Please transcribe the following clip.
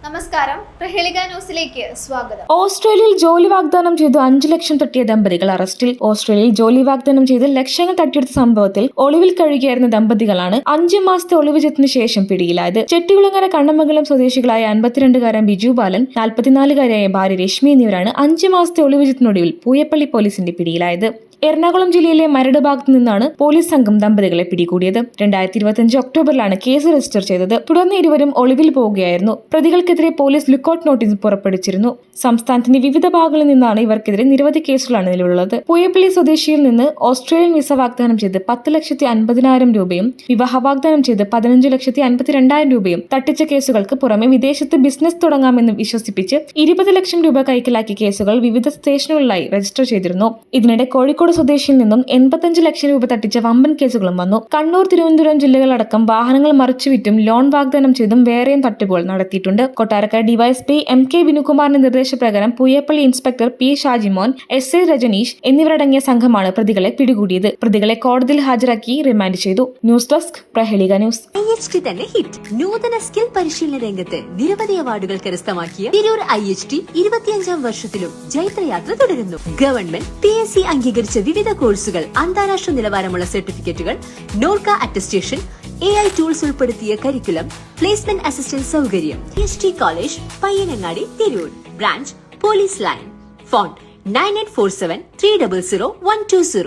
നമസ്കാരം, പ്രഹേളിക ന്യൂസിലേക്ക് സ്വാഗതം. ഓസ്ട്രേലിയയിൽ ജോലി വാഗ്ദാനം ചെയ്ത് 5 ലക്ഷം തട്ടിയ ദമ്പതികൾ അറസ്റ്റിൽ. ഓസ്ട്രേലിയയിൽ ജോലി വാഗ്ദാനം ചെയ്ത് ലക്ഷങ്ങൾ തട്ടിയെടുത്ത സംഭവത്തിൽ ഒളിവിൽ കഴിയുകയായിരുന്ന ദമ്പതികളാണ് 5 മാസത്തെ ഒളിവിജയത്തിന് ശേഷം പിടിയിലായത്. ചെട്ടികുളങ്ങര കണ്ണമംഗലം സ്വദേശികളായ 52-കാരൻ ബിജു ബാലൻ, 44-കാരിയായ ഭാര്യ രശ്മി എന്നിവരാണ് 5 മാസത്തെ ഒളിവിജയത്തിനൊടുവിൽ പൂയപ്പള്ളി പോലീസിന്റെ പിടിയിലായത്. എറണാകുളം ജില്ലയിലെ മരട് ഭാഗത്തു നിന്നാണ് പോലീസ് സംഘം ദമ്പതികളെ പിടികൂടിയത്. 2025 ഒക്ടോബറിലാണ് കേസ് രജിസ്റ്റർ ചെയ്തത്. തുടർന്ന് ഇരുവരും ഒളിവിൽ പോവുകയായിരുന്നു. പ്രതികൾക്കെതിരെ പോലീസ് ലുക്കൌട്ട് നോട്ടീസ് പുറപ്പെടുവിച്ചിരുന്നു. സംസ്ഥാനത്തിന്റെ വിവിധ ഭാഗങ്ങളിൽ നിന്നാണ് ഇവർക്കെതിരെ നിരവധി കേസുകളാണ് നിലവിലുള്ളത്. പൂയപ്പള്ളി സ്വദേശിയിൽ നിന്ന് ഓസ്ട്രേലിയൻ വിസ വാഗ്ദാനം ചെയ്ത് 10,50,000 രൂപയും വിവാഹ വാഗ്ദാനം ചെയ്ത് 15,52,000 രൂപയും തട്ടിച്ച കേസുകൾക്ക് പുറമെ വിദേശത്ത് ബിസിനസ് തുടങ്ങാമെന്ന് വിശ്വസിപ്പിച്ച് 20 ലക്ഷം രൂപ കൈക്കലാക്കിയ കേസുകൾ വിവിധ സ്റ്റേഷനുകളിലായി രജിസ്റ്റർ ചെയ്തിരുന്നു. ഇതിനിടെ കോഴിക്കോട് സ്വദേശിയിൽ നിന്നും 85 ലക്ഷം രൂപ തട്ടിച്ച വമ്പൻ കേസുകളും വന്നു. കണ്ണൂർ, തിരുവനന്തപുരം ജില്ലകളടക്കം വാഹനങ്ങൾ മറിച്ചുവിറ്റും ലോൺ വാഗ്ദാനം ചെയ്തും വേറെയും തട്ടിപ്പുകൾ നടത്തിയിട്ടുണ്ട്. കൊട്ടാരക്കര ഡിവൈഎസ്പി MK വിനുകുമാറിന്റെ നിർദ്ദേശപ്രകാരം Pooyappally inspector P Shajimon, SI Rajaneesh എന്നിവരടങ്ങിയ സംഘമാണ് പ്രതികളെ പിടികൂടിയത്. പ്രതികളെ കോടതിയിൽ ഹാജരാക്കി റിമാൻഡ് ചെയ്തു. News desk, Prahelika news. IHT തന്നെ ഹിറ്റ്. നൂതന സ്കിൽ പരിശീലന രംഗത്ത് നിരവധി അവാർഡുകൾ കരസ്ഥമാക്കിയ തിരൂർ IHT 25ാം വർഷത്തിലും ജൈത്രയാത്ര തുടരുന്നു. ഗവൺമെന്റ് PSC അംഗീകരിച്ച വിവിധ കോഴ്സുകൾ, അന്താരാഷ്ട്ര നിലവാരമുള്ള സർട്ടിഫിക്കറ്റുകൾ, നോർക്ക അറ്റസ്റ്റേഷൻ, AI ടൂൾസ് ഉൾപ്പെടുത്തിയ കരിക്കുലം, പ്ലേസ്മെന്റ് അസിസ്റ്റന്റ് സൗകര്യം. IHT college, Payyanangadi, Tirur. Branch police line. Phone 9847 300 120.